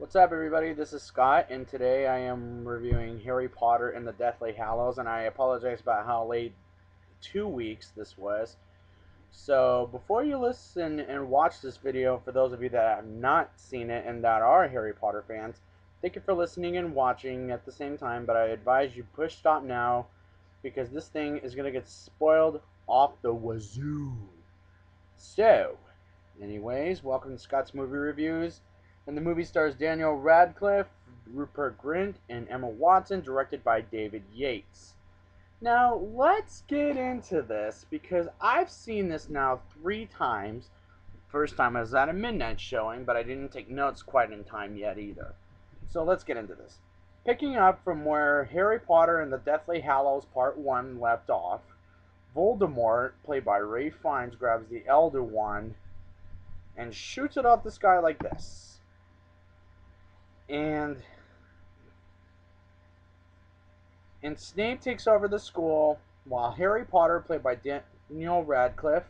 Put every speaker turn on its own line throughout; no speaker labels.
What's up, everybody? This is Scott, and today I am reviewing Harry Potter and the Deathly Hallows, and I apologize about how late 2 weeks this was. So, before you listen and watch this video, for those of you that have not seen it and that are Harry Potter fans, thank you for listening and watching at the same time, but I advise you push stop now because this thing is going to get spoiled off the wazoo. So, anyways, welcome to Scott's Movie Reviews. And the movie stars Daniel Radcliffe, Rupert Grint, and Emma Watson, directed by David Yates. Now, let's get into this because I've seen this now 3 times. First time I was at a midnight showing, but I didn't take notes quite in time yet either. So let's get into this. Picking up from where Harry Potter and the Deathly Hallows Part 1 left off, Voldemort, played by Ralph Fiennes, grabs the Elder Wand and shoots it off the sky like this. And Snape takes over the school while Harry Potter, played by Daniel Radcliffe,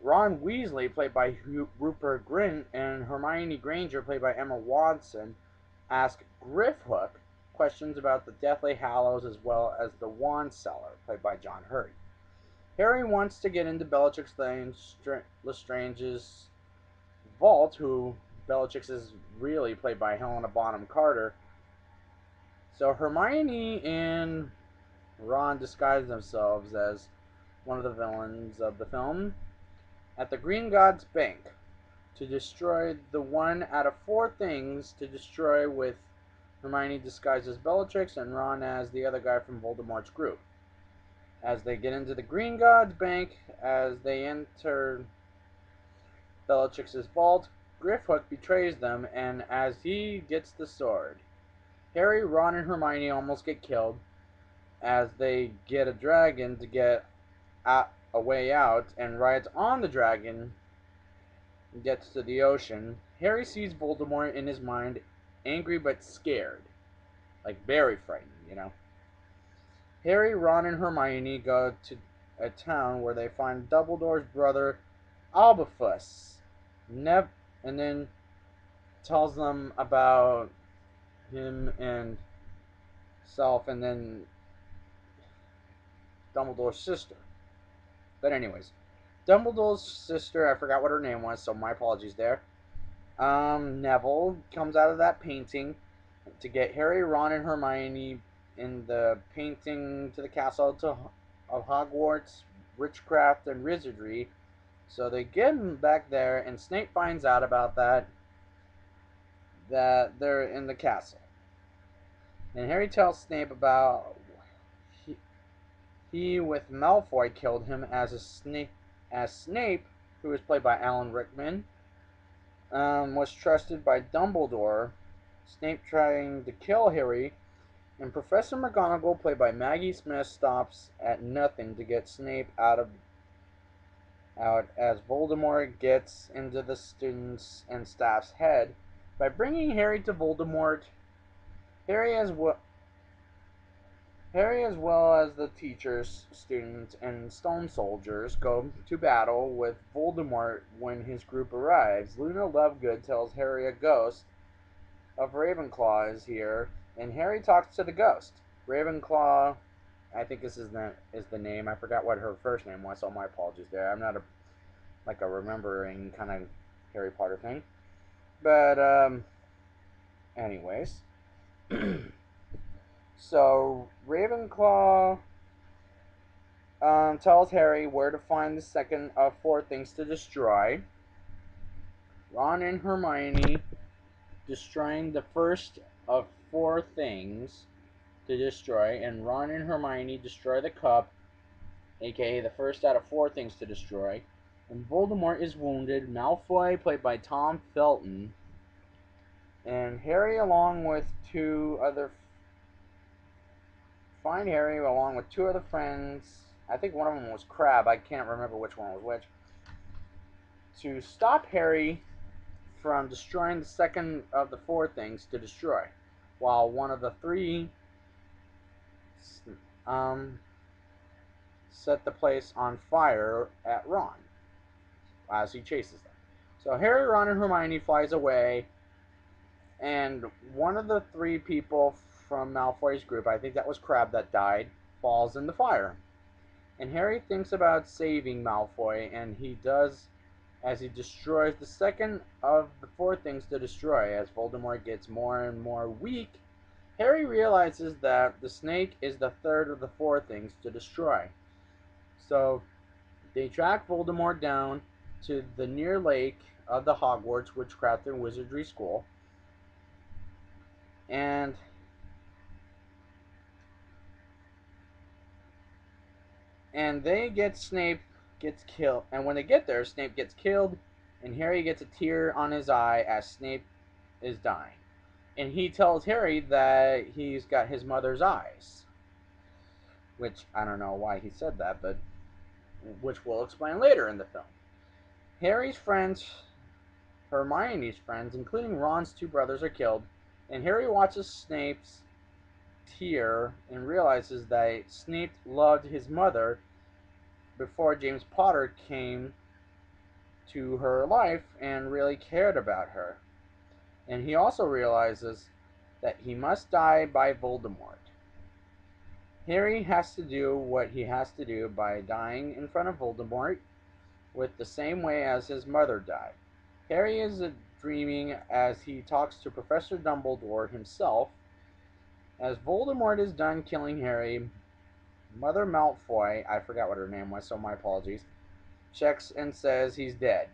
Ron Weasley, played by Rupert Grint, and Hermione Granger, played by Emma Watson, ask Grifhook questions about the Deathly Hallows as well as the Wand Seller, played by John Hurt. Harry wants to get into Bellatrix Lestrange's vault, who Bellatrix is really played by Helena Bonham Carter. So Hermione and Ron disguise themselves as one of the villains of the film at the Green God's Bank to destroy the one out of 4 things to destroy, with Hermione disguised as Bellatrix and Ron as the other guy from Voldemort's group. As they get into the Green God's Bank, as they enter Bellatrix's vault, Grifhook betrays them, and as he gets the sword, Harry, Ron, and Hermione almost get killed as they get a dragon to get a way out and rides on the dragon and gets to the ocean. Harry sees Voldemort in his mind, angry but scared. Like very frightened. Harry, Ron, and Hermione go to a town where they find Dumbledore's brother, Albufus. And then tells them about him and self, and then Dumbledore's sister. But anyways, Dumbledore's sister, I forgot what her name was, so my apologies there. Neville comes out of that painting to get Harry, Ron, and Hermione in the painting to the castle of Hogwarts, witchcraft, and wizardry. So they get him back there, and Snape finds out about that they're in the castle. And Harry tells Snape about he with Malfoy killed him as Snape, who was played by Alan Rickman, was trusted by Dumbledore. Snape trying to kill Harry, and Professor McGonagall, played by Maggie Smith, stops at nothing to get Snape out as Voldemort gets into the students' and staff's head by bringing Harry to Voldemort. Harry as well as the teachers, students, and stone soldiers go to battle with Voldemort. When his group arrives, Luna Lovegood tells Harry a ghost of Ravenclaw is here, and Harry talks to the ghost. Ravenclaw, I think this is the name. I forgot what her first name was, so my apologies there. I'm not a remembering kind of Harry Potter thing. But anyways, so Ravenclaw tells Harry where to find the second of 4 things to destroy. Ron and Hermione destroying the first of 4 things to destroy, and Ron and Hermione destroy the cup, aka the first out of 4 things to destroy. And Voldemort is wounded. Malfoy, played by Tom Felton, and Harry along with 2 other find Harry along with 2 other friends. I think one of them was Crabbe. I can't remember which one was which. To stop Harry from destroying the second of the 4 things to destroy, while one of the 3 set the place on fire at Ron as he chases them. So Harry, Ron, and Hermione flies away And one of the three people from Malfoy's group, I think that was Crabbe that died, falls in the fire. And Harry thinks about saving Malfoy, and he does as he destroys the second of the four things to destroy. As Voldemort gets more and more weak, Harry realizes that the snake is the third of the four things to destroy. So they track Voldemort down to the near lake of the Hogwarts Witchcraft and Wizardry School, and they get Snape gets killed. And when they get there, Snape gets killed, and Harry gets a tear on his eye as Snape is dying. And he tells Harry that he's got his mother's eyes, which I don't know why he said that, but which we'll explain later in the film. Harry's friends, Hermione's friends, including Ron's two brothers, are killed, and Harry watches Snape's tear and realizes that Snape loved his mother before James Potter came to her life and really cared about her. And he also realizes that he must die by Voldemort. Harry has to do what he has to do by dying in front of Voldemort with the same way as his mother died. Harry is dreaming as he talks to Professor Dumbledore himself. As Voldemort is done killing Harry, Mother Malfoy, I forgot what her name was, so my apologies, checks and says he's dead.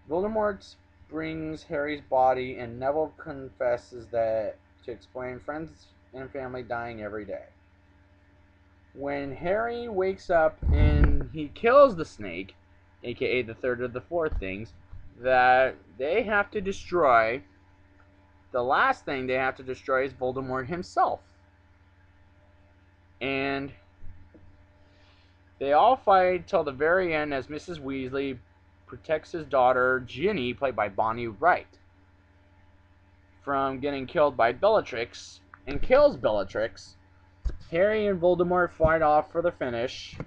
Voldemort brings Harry's body, and Neville confesses that to explain friends and family dying every day. When Harry wakes up and he kills the snake, aka the third of the four things, that they have to destroy, the last thing they have to destroy is Voldemort himself. And they all fight till the very end as Mrs. Weasley protects his daughter, Ginny, played by Bonnie Wright, from getting killed by Bellatrix, and kills Bellatrix. Harry and Voldemort fight off for the finish,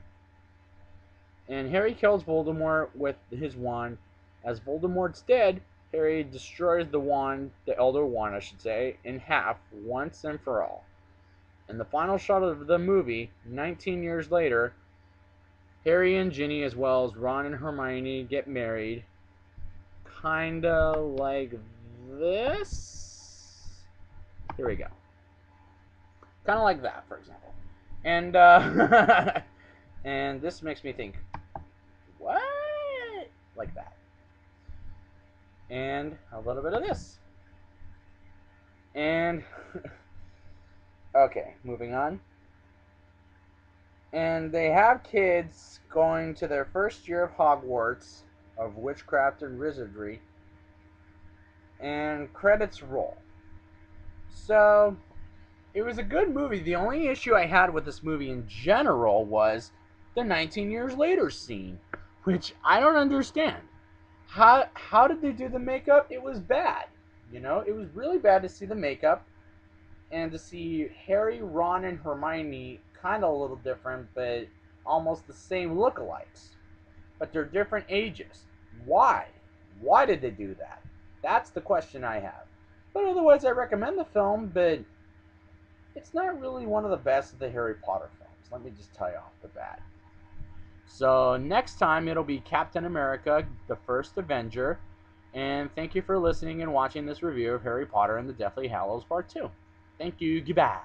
and Harry kills Voldemort with his wand. As Voldemort's dead, Harry destroys the wand, the Elder Wand, I should say, in half once and for all. In the final shot of the movie, 19 years later, Harry and Ginny, as well as Ron and Hermione, get married. Kinda like this. Here we go. Kind of like that, for example. And and this makes me think, what? Like that. And a little bit of this. And okay, moving on. And they have kids going to their first year of Hogwarts of witchcraft and wizardry, and credits roll. So it was a good movie. The only issue I had with this movie in general was the 19 years later scene, which I don't understand. How did they do the makeup? It was bad. You know, it was really bad to see the makeup and to see Harry, Ron, and Hermione kind of a little different, but almost the same lookalikes. But they're different ages. Why? Why did they do that? That's the question I have. But otherwise, I recommend the film, but it's not really one of the best of the Harry Potter films. Let me just tell you off the bat. So next time it'll be Captain America, the First Avenger. And thank you for listening and watching this review of Harry Potter and the Deathly Hallows Part 2. Thank you. Goodbye.